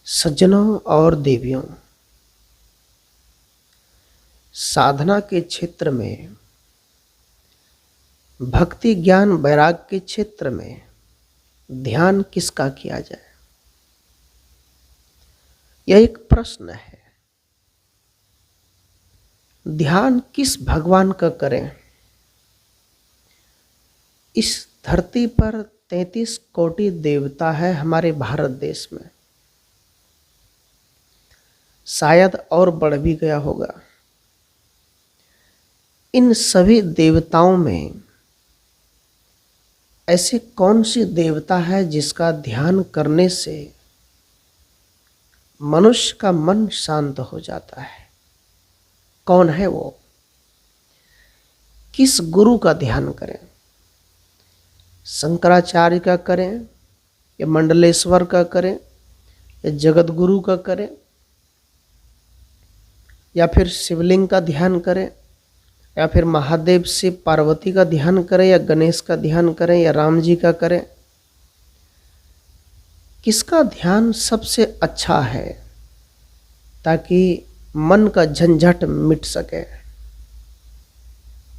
सज्जनों और देवियों, साधना के क्षेत्र में, भक्ति ज्ञान वैराग के क्षेत्र में ध्यान किसका किया जाए, यह एक प्रश्न है। ध्यान किस भगवान का करें? इस धरती पर 33 कोटि देवता है हमारे भारत देश में, शायद और बढ़ भी गया होगा। इन सभी देवताओं में ऐसे कौन सी देवता है जिसका ध्यान करने से मनुष्य का मन शांत हो जाता है? कौन है वो? किस गुरु का ध्यान करें? शंकराचार्य का करें या मंडलेश्वर का करें या जगत गुरु का करें या फिर शिवलिंग का ध्यान करें या फिर महादेव शिव पार्वती का ध्यान करें या गणेश का ध्यान करें या राम जी का करें? किसका ध्यान सबसे अच्छा है ताकि मन का झंझट मिट सके?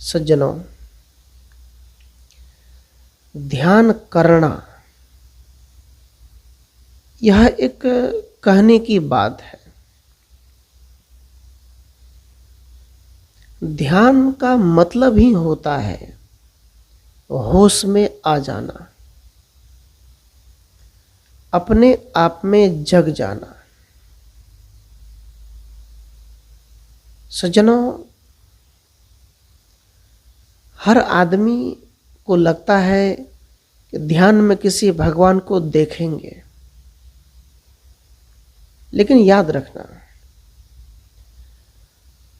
सज्जनों, ध्यान करना यह एक कहने की बात है। ध्यान का मतलब ही होता है होश में आ जाना, अपने आप में जग जाना। सज्जनों, हर आदमी को लगता है कि ध्यान में किसी भगवान को देखेंगे, लेकिन याद रखना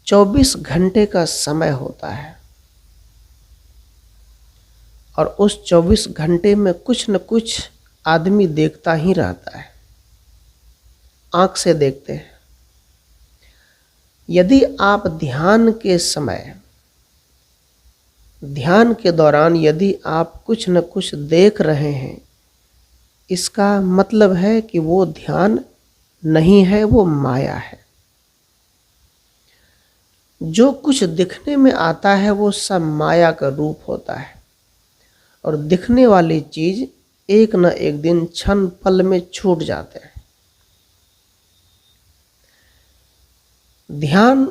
24 घंटे का समय होता है और उस 24 घंटे में कुछ न कुछ आदमी देखता ही रहता है, आंख से देखते हैं। यदि आप ध्यान के समय, ध्यान के दौरान यदि आप कुछ न कुछ देख रहे हैं, इसका मतलब है कि वो ध्यान नहीं है, वो माया है। जो कुछ दिखने में आता है वो सब माया का रूप होता है और दिखने वाली चीज एक न एक दिन क्षण पल में छूट जाते हैं। ध्यान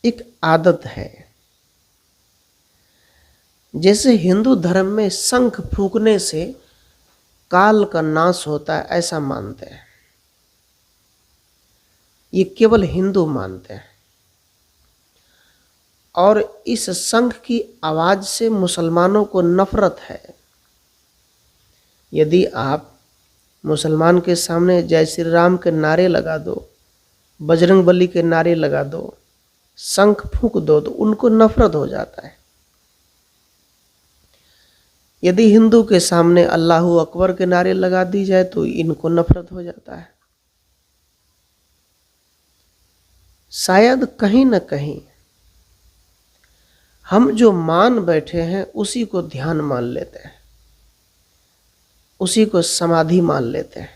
एक आदत है। जैसे हिंदू धर्म में शंख फूंकने से काल का नाश होता है, ऐसा मानते हैं। ये केवल हिंदू मानते हैं और इस शंख की आवाज से मुसलमानों को नफरत है। यदि आप मुसलमान के सामने जय श्री राम के नारे लगा दो, बजरंग बली के नारे लगा दो, शंख फूंक दो, तो उनको नफरत हो जाता है। यदि हिंदू के सामने अल्लाहू अकबर के नारे लगा दी जाए तो इनको नफरत हो जाता है। शायद कहीं न कहीं हम जो मान बैठे हैं उसी को ध्यान मान लेते हैं, उसी को समाधि मान लेते हैं।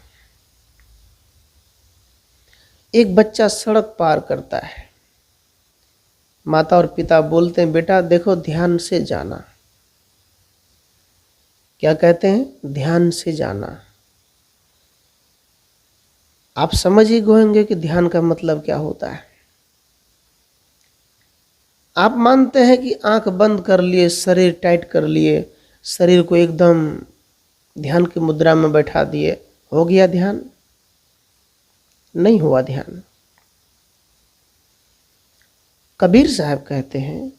एक बच्चा सड़क पार करता है, माता और पिता बोलते हैं, बेटा देखो ध्यान से जाना। क्या कहते हैं? ध्यान से जाना। आप समझ ही गए कि ध्यान का मतलब क्या होता है। आप मानते हैं कि आंख बंद कर लिए, शरीर टाइट कर लिए, शरीर को एकदम ध्यान की मुद्रा में बैठा दिए, हो गया ध्यान? नहीं हुआ ध्यान। कबीर साहब कहते हैं,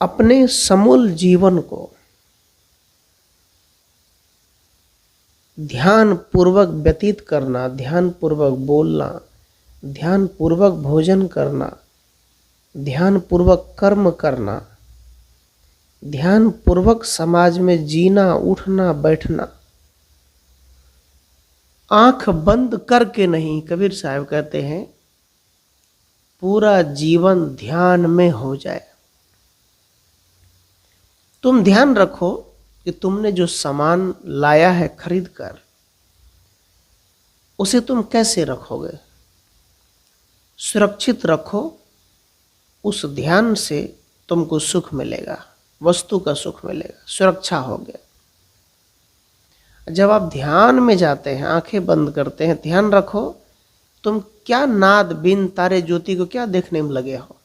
अपने समूल जीवन को ध्यान पूर्वक व्यतीत करना, ध्यान पूर्वक बोलना, ध्यान पूर्वक भोजन करना, ध्यान पूर्वक कर्म करना, ध्यान पूर्वक समाज में जीना, उठना, बैठना, आंख बंद करके नहीं। कबीर साहब कहते हैं पूरा जीवन ध्यान में हो जाए। तुम ध्यान रखो कि तुमने जो सामान लाया है खरीद कर, उसे तुम कैसे रखोगे? सुरक्षित रखो, उस ध्यान से तुमको सुख मिलेगा, वस्तु का सुख मिलेगा, सुरक्षा हो गया। जब आप ध्यान में जाते हैं, आंखें बंद करते हैं, ध्यान रखो, तुम क्या नाद बिन तारे ज्योति को क्या देखने में लगे हो?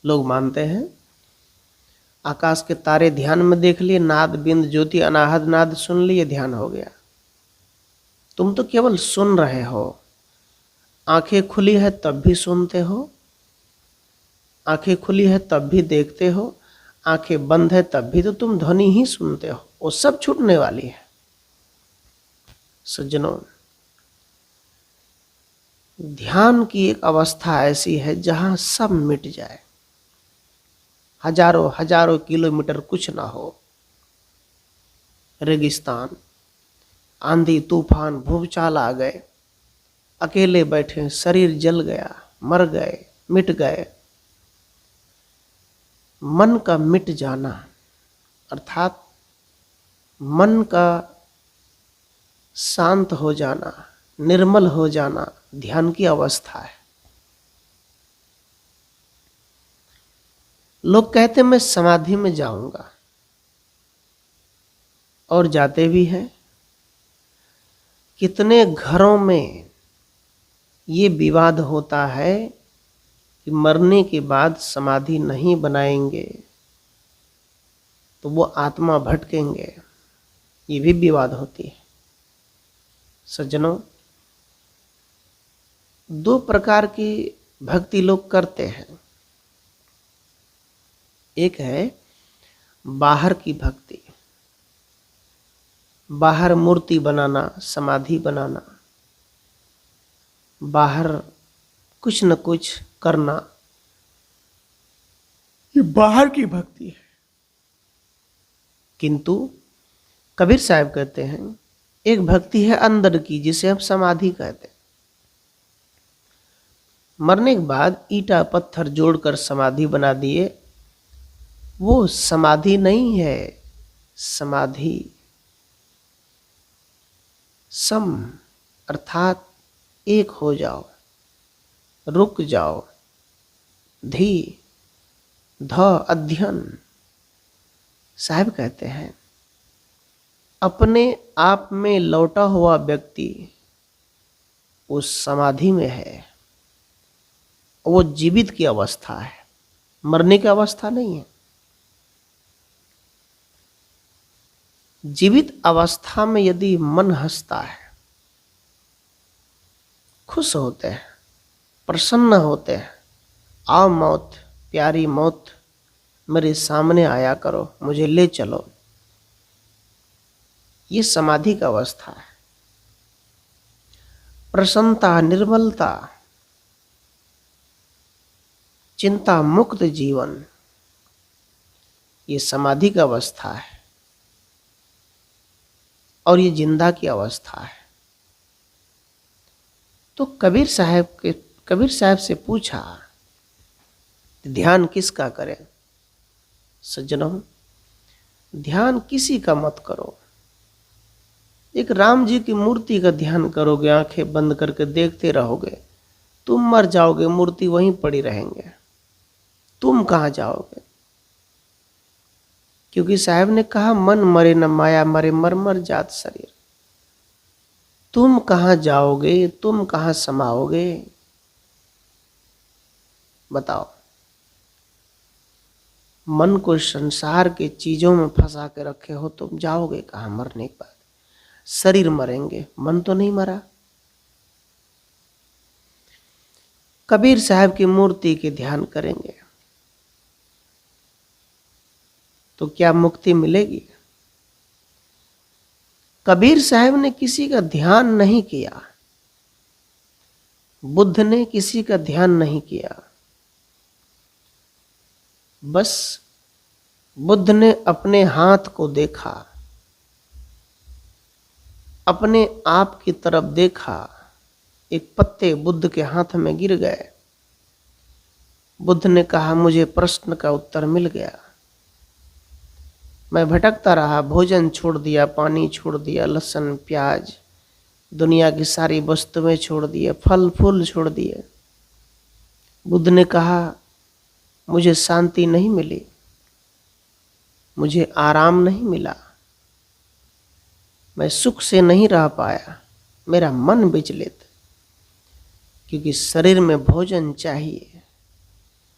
लोग मानते हैं आकाश के तारे ध्यान में देख लिए, नाद बिंद ज्योति अनाहद नाद सुन लिए, ध्यान हो गया। तुम तो केवल सुन रहे हो। आंखें खुली है तब भी सुनते हो, आंखें खुली है तब भी देखते हो, आंखें बंद है तब भी तो तुम ध्वनि ही सुनते हो। वो सब छूटने वाली है। सज्जनों, ध्यान की एक अवस्था ऐसी है जहां सब मिट जाए, हजारों हजारों किलोमीटर कुछ ना हो, रेगिस्तान, आंधी तूफान भूचाल आ गए, अकेले बैठे, शरीर जल गया, मर गए, मिट गए, मन का मिट जाना अर्थात मन का शांत हो जाना, निर्मल हो जाना ध्यान की अवस्था है। लोग कहते मैं समाधि में जाऊंगा, और जाते भी हैं। कितने घरों में ये विवाद होता है कि मरने के बाद समाधि नहीं बनाएंगे तो वो आत्मा भटकेंगे, ये भी विवाद होती है। सज्जनों, दो प्रकार की भक्ति लोग करते हैं। एक है बाहर की भक्ति, बाहर मूर्ति बनाना, समाधि बनाना, बाहर कुछ न कुछ करना, ये बाहर की भक्ति है। किंतु कबीर साहब कहते हैं एक भक्ति है अंदर की, जिसे हम समाधि कहते हैं। मरने के बाद ईंटा पत्थर जोड़कर समाधि बना दिए, वो समाधि नहीं है। समाधि सम अर्थात एक हो जाओ, रुक जाओ, धी ध अध्ययन। साहब कहते हैं अपने आप में लौटा हुआ व्यक्ति उस समाधि में है, वो जीवित की अवस्था है, मरने की अवस्था नहीं है। जीवित अवस्था में यदि मन हंसता है, खुश होते हैं, प्रसन्न होते हैं, आओ मौत, प्यारी मौत, मेरे सामने आया करो, मुझे ले चलो, ये समाधि का अवस्था है। प्रसन्नता, निर्मलता, चिंता मुक्त जीवन, ये समाधि का अवस्था है और ये जिंदा की अवस्था है। तो कबीर साहब से पूछा ध्यान किसका करें? सज्जनों, ध्यान किसी का मत करो। एक राम जी की मूर्ति का ध्यान करोगे, आंखें बंद करके देखते रहोगे, तुम मर जाओगे, मूर्ति वहीं पड़ी रहेंगे, तुम कहाँ जाओगे? क्योंकि साहब ने कहा मन मरे न माया मरे, मर मर जात शरीर। तुम कहाँ जाओगे, तुम कहाँ समाओगे? बताओ। मन को संसार के चीजों में फंसा के रखे हो, तुम जाओगे कहाँ मरने के बाद? शरीर मरेंगे, मन तो नहीं मरा। कबीर साहब की मूर्ति के ध्यान करेंगे तो क्या मुक्ति मिलेगी? कबीर साहब ने किसी का ध्यान नहीं किया, बुद्ध ने किसी का ध्यान नहीं किया। बस बुद्ध ने अपने हाथ को देखा, अपने आप की तरफ देखा, एक पत्ते बुद्ध के हाथ में गिर गए। बुद्ध ने कहा मुझे प्रश्न का उत्तर मिल गया। मैं भटकता रहा, भोजन छोड़ दिया, पानी छोड़ दिया, लहसुन प्याज दुनिया की सारी वस्तुएं छोड़ दिए, फल फूल छोड़ दिए। बुद्ध ने कहा मुझे शांति नहीं मिली, मुझे आराम नहीं मिला, मैं सुख से नहीं रह पाया, मेरा मन विचलित, क्योंकि शरीर में भोजन चाहिए।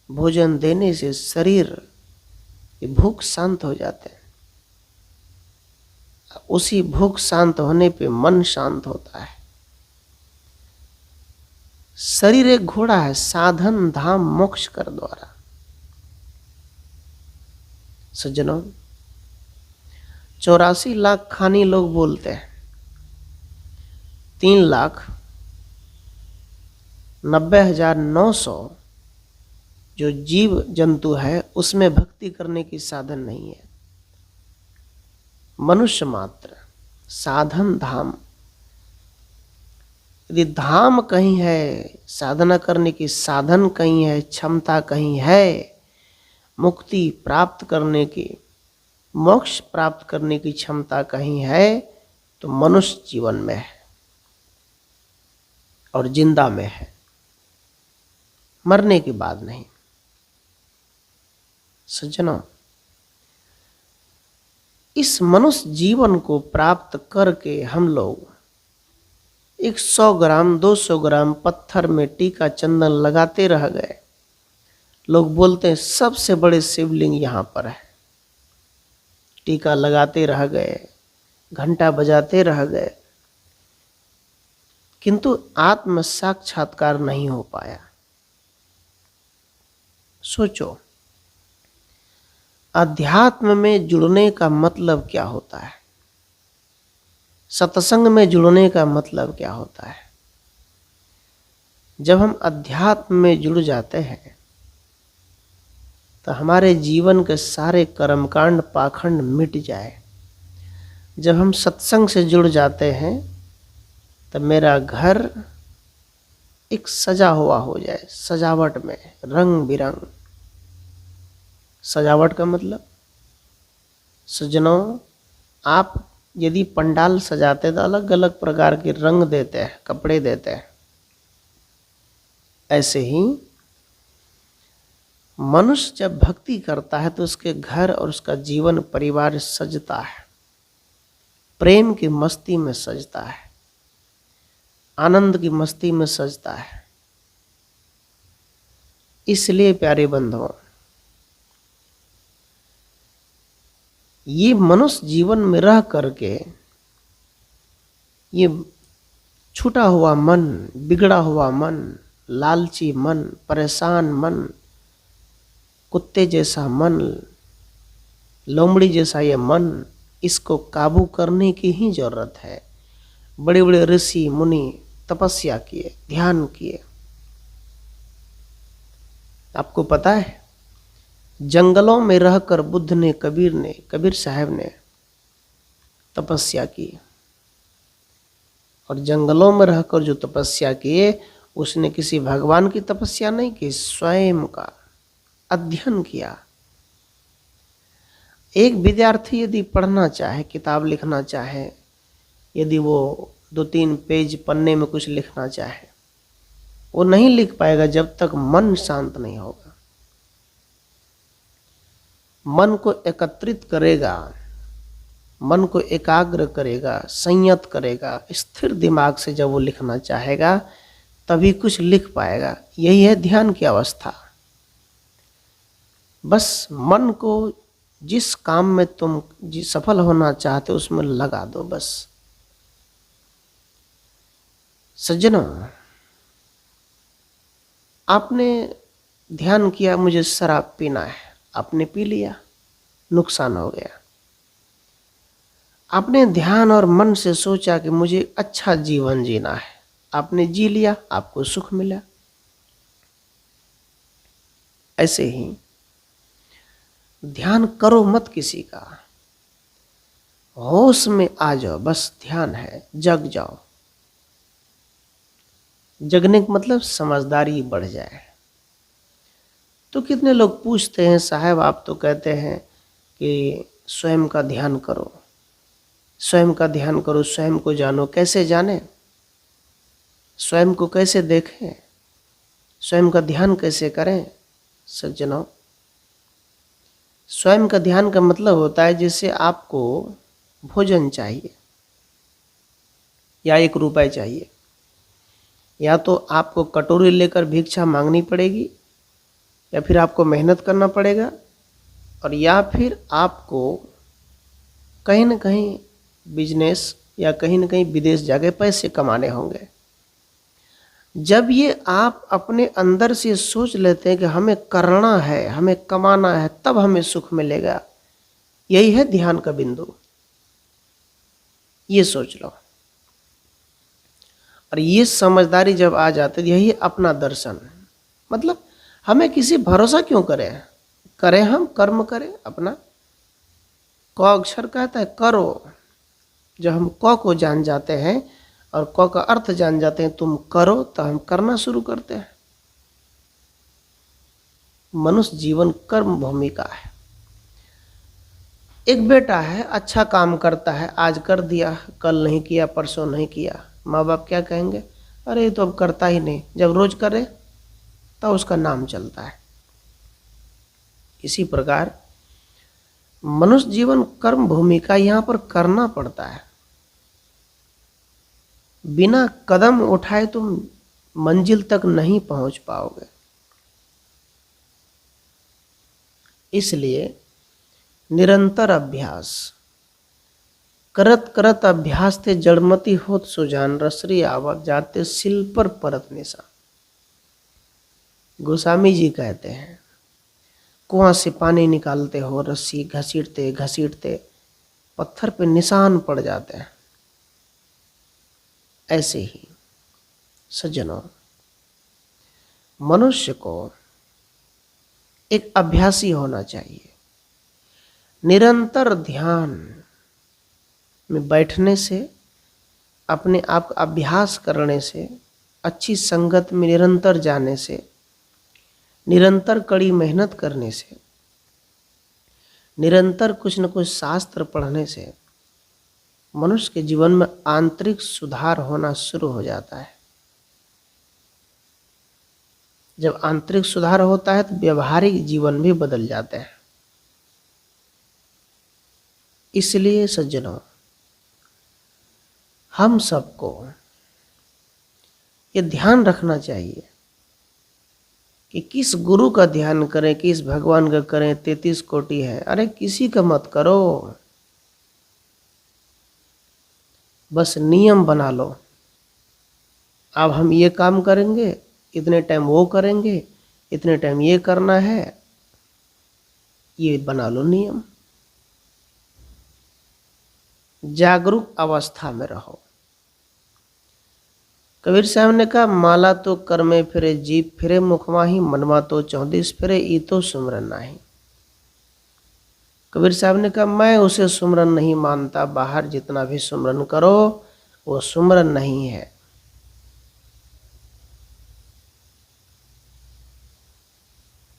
भोजन देने से शरीर की भूख शांत हो जाते हैं। उसी भूख शांत होने पे मन शांत होता है। शरीर एक घोड़ा है, साधन धाम मोक्ष कर द्वारा। सज्जनों, 84 लाख खानी लोग बोलते हैं, 3,90,900 जो जीव जंतु है उसमें भक्ति करने की साधन नहीं है। मनुष्य मात्र साधन धाम। यदि धाम कहीं है, साधना करने की साधन कहीं है, क्षमता कहीं है, मुक्ति प्राप्त करने की, मोक्ष प्राप्त करने की क्षमता कहीं है, तो मनुष्य जीवन में है और जिंदा में है, मरने के बाद नहीं। सज्जनों, इस मनुष्य जीवन को प्राप्त करके हम लोग 100 ग्राम 200 ग्राम पत्थर में टीका चंदन लगाते रह गए। लोग बोलते हैं सबसे बड़े शिवलिंग यहाँ पर है। टीका लगाते रह गए, घंटा बजाते रह गए, किंतु आत्म साक्षात्कार नहीं हो पाया। सोचो, अध्यात्म में जुड़ने का मतलब क्या होता है? सत्संग में जुड़ने का मतलब क्या होता है? जब हम अध्यात्म में जुड़ जाते हैं तो हमारे जीवन के सारे कर्मकांड पाखंड मिट जाए। जब हम सत्संग से जुड़ जाते हैं तो मेरा घर एक सजा हुआ हो जाए, सजावट में रंग बिरंग। सजावट का मतलब, सज्जनों, आप यदि पंडाल सजाते तो अलग अलग प्रकार के रंग देते हैं, कपड़े देते हैं। ऐसे ही मनुष्य जब भक्ति करता है तो उसके घर और उसका जीवन परिवार सजता है, प्रेम की मस्ती में सजता है, आनंद की मस्ती में सजता है। इसलिए प्यारे बंधुओं, ये मनुष्य जीवन में रह करके ये छूटा हुआ मन, बिगड़ा हुआ मन, लालची मन, परेशान मन, कुत्ते जैसा मन, लोमड़ी जैसा ये मन, इसको काबू करने की ही जरूरत है। बड़े बड़े ऋषि मुनि तपस्या किए, ध्यान किए। आपको पता है, जंगलों में रहकर बुद्ध ने, कबीर साहब ने तपस्या की। और जंगलों में रहकर जो तपस्या किए, उसने किसी भगवान की तपस्या नहीं की, स्वयं का अध्ययन किया। एक विद्यार्थी यदि पढ़ना चाहे, किताब लिखना चाहे, यदि वो 2-3 पेज पन्ने में कुछ लिखना चाहे, वो नहीं लिख पाएगा जब तक मन शांत नहीं होगा। मन को एकत्रित करेगा, मन को एकाग्र करेगा, संयत करेगा, स्थिर दिमाग से जब वो लिखना चाहेगा तभी कुछ लिख पाएगा। यही है ध्यान की अवस्था। बस मन को जिस काम में तुम सफल होना चाहते हो उसमें लगा दो बस। सज्जनों, आपने ध्यान किया मुझे शराब पीना है, आपने पी लिया, नुकसान हो गया। आपने ध्यान और मन से सोचा कि मुझे अच्छा जीवन जीना है, आपने जी लिया, आपको सुख मिला। ऐसे ही ध्यान करो मत किसी का, होश में आ जाओ, बस ध्यान है, जग जाओ। जगने का मतलब समझदारी बढ़ जाए। तो कितने लोग पूछते हैं, साहब आप तो कहते हैं कि स्वयं का ध्यान करो, स्वयं का ध्यान करो, स्वयं को जानो। कैसे जाने? स्वयं को कैसे देखें, स्वयं का ध्यान कैसे करें सज्जनों। स्वयं का ध्यान का मतलब होता है जैसे आपको भोजन चाहिए या 1 रुपए चाहिए, या तो आपको कटोरी लेकर भिक्षा मांगनी पड़ेगी, या फिर आपको मेहनत करना पड़ेगा, और या फिर आपको कहीं न कहीं बिजनेस या कहीं न कहीं विदेश जाके पैसे कमाने होंगे। जब ये आप अपने अंदर से सोच लेते हैं कि हमें करना है, हमें कमाना है, तब हमें सुख मिलेगा, यही है ध्यान का बिंदु। ये सोच लो, और ये समझदारी जब आ जाती है, यही अपना दर्शन। मतलब हमें किसी भरोसा क्यों करें, करें हम कर्म करें अपना। क अक्षर कहता है करो। जब हम क को जान जाते हैं और क का अर्थ जान जाते हैं तुम करो, तो हम करना शुरू करते हैं। मनुष्य जीवन कर्म भूमि का है। एक बेटा है, अच्छा काम करता है, आज कर दिया, कल नहीं किया, परसों नहीं किया, माँ बाप क्या कहेंगे, अरे ये तो अब करता ही नहीं। जब रोज करे तब उसका नाम चलता है। इसी प्रकार मनुष्य जीवन कर्म भूमि का, यहाँ पर करना पड़ता है। बिना कदम उठाए तुम मंजिल तक नहीं पहुंच पाओगे। इसलिए निरंतर अभ्यास करत करत अभ्यास ते जड़मती होत सुजान, रसरी आवत जाते सिल पर परत निशा। गोस्वामी जी कहते हैं, कुआं से पानी निकालते हो, रस्सी घसीटते घसीटते पत्थर पे निशान पड़ जाते हैं। ऐसे ही सज्जनों, मनुष्य को एक अभ्यासी होना चाहिए। निरंतर ध्यान में बैठने से, अपने आप का अभ्यास करने से, अच्छी संगत में निरंतर जाने से, निरंतर कड़ी मेहनत करने से, निरंतर कुछ न कुछ शास्त्र पढ़ने से मनुष्य के जीवन में आंतरिक सुधार होना शुरू हो जाता है। जब आंतरिक सुधार होता है तो व्यवहारिक जीवन भी बदल जाते हैं। इसलिए सज्जनों, हम सबको ये ध्यान रखना चाहिए कि किस गुरु का ध्यान करें, किस भगवान का करें। 33 कोटि है, अरे किसी का मत करो, बस नियम बना लो। अब हम ये काम करेंगे, इतने टाइम वो करेंगे, इतने टाइम ये करना है, ये बना लो नियम। जागरूक अवस्था में रहो। कबीर साहब ने कहा, माला तो कर में फिरे, जीप फिरे मुखमाही, मनवा तो 34 फिरे, ई तो सुमरन नाही। कबीर साहब ने कहा, मैं उसे सुमरन नहीं मानता, बाहर जितना भी सुमरन करो वो सुमरन नहीं है।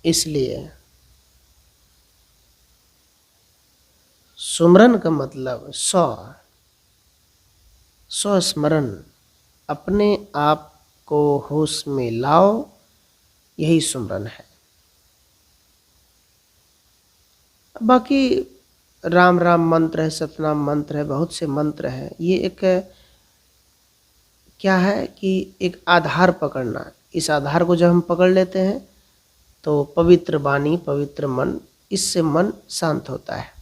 इसलिए सुमरन का मतलब स्व स्मरण, अपने आप को होश में लाओ, यही सुमरन है। बाकी राम राम मंत्र है, सतनाम मंत्र है, बहुत से मंत्र हैं। ये एक क्या है कि एक आधार पकड़ना। इस आधार को जब हम पकड़ लेते हैं तो पवित्र वाणी, पवित्र मन, इससे मन शांत होता है।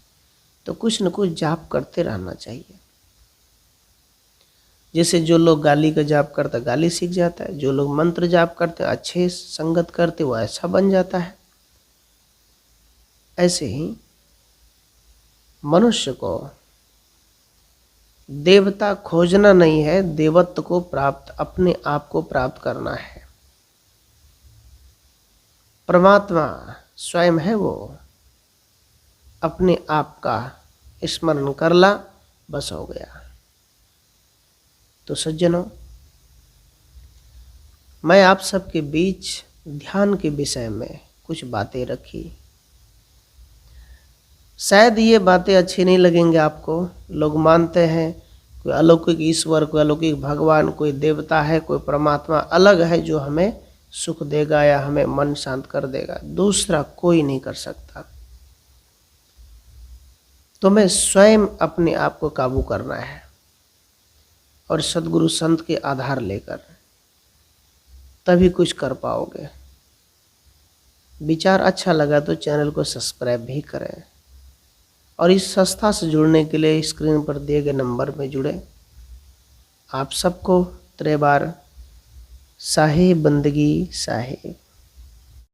तो कुछ न कुछ जाप करते रहना चाहिए। जैसे जो लोग गाली का जाप करते गाली सीख जाता है, जो लोग मंत्र जाप करते अच्छे संगत करते वो ऐसा बन जाता है। ऐसे ही मनुष्य को देवता खोजना नहीं है, देवत्व को प्राप्त, अपने आप को प्राप्त करना है। परमात्मा स्वयं है, वो अपने आप का स्मरण कर ला, बस हो गया। तो सज्जनों, मैं आप सबके बीच ध्यान के विषय में कुछ बातें रखी। शायद ये बातें अच्छी नहीं लगेंगे आपको। लोग मानते हैं कोई अलौकिक ईश्वर, कोई अलौकिक भगवान, कोई देवता है, कोई परमात्मा अलग है जो हमें सुख देगा या हमें मन शांत कर देगा, दूसरा कोई नहीं कर सकता। तुम्हें स्वयं अपने आप को काबू करना है और सद्गुरु संत के आधार लेकर, तभी कुछ कर पाओगे। विचार अच्छा लगा तो चैनल को सब्सक्राइब भी करें और इस संस्था से जुड़ने के लिए स्क्रीन पर दिए गए नंबर में जुड़े। आप सबको त्रेबार साहिब बंदगी साहिब।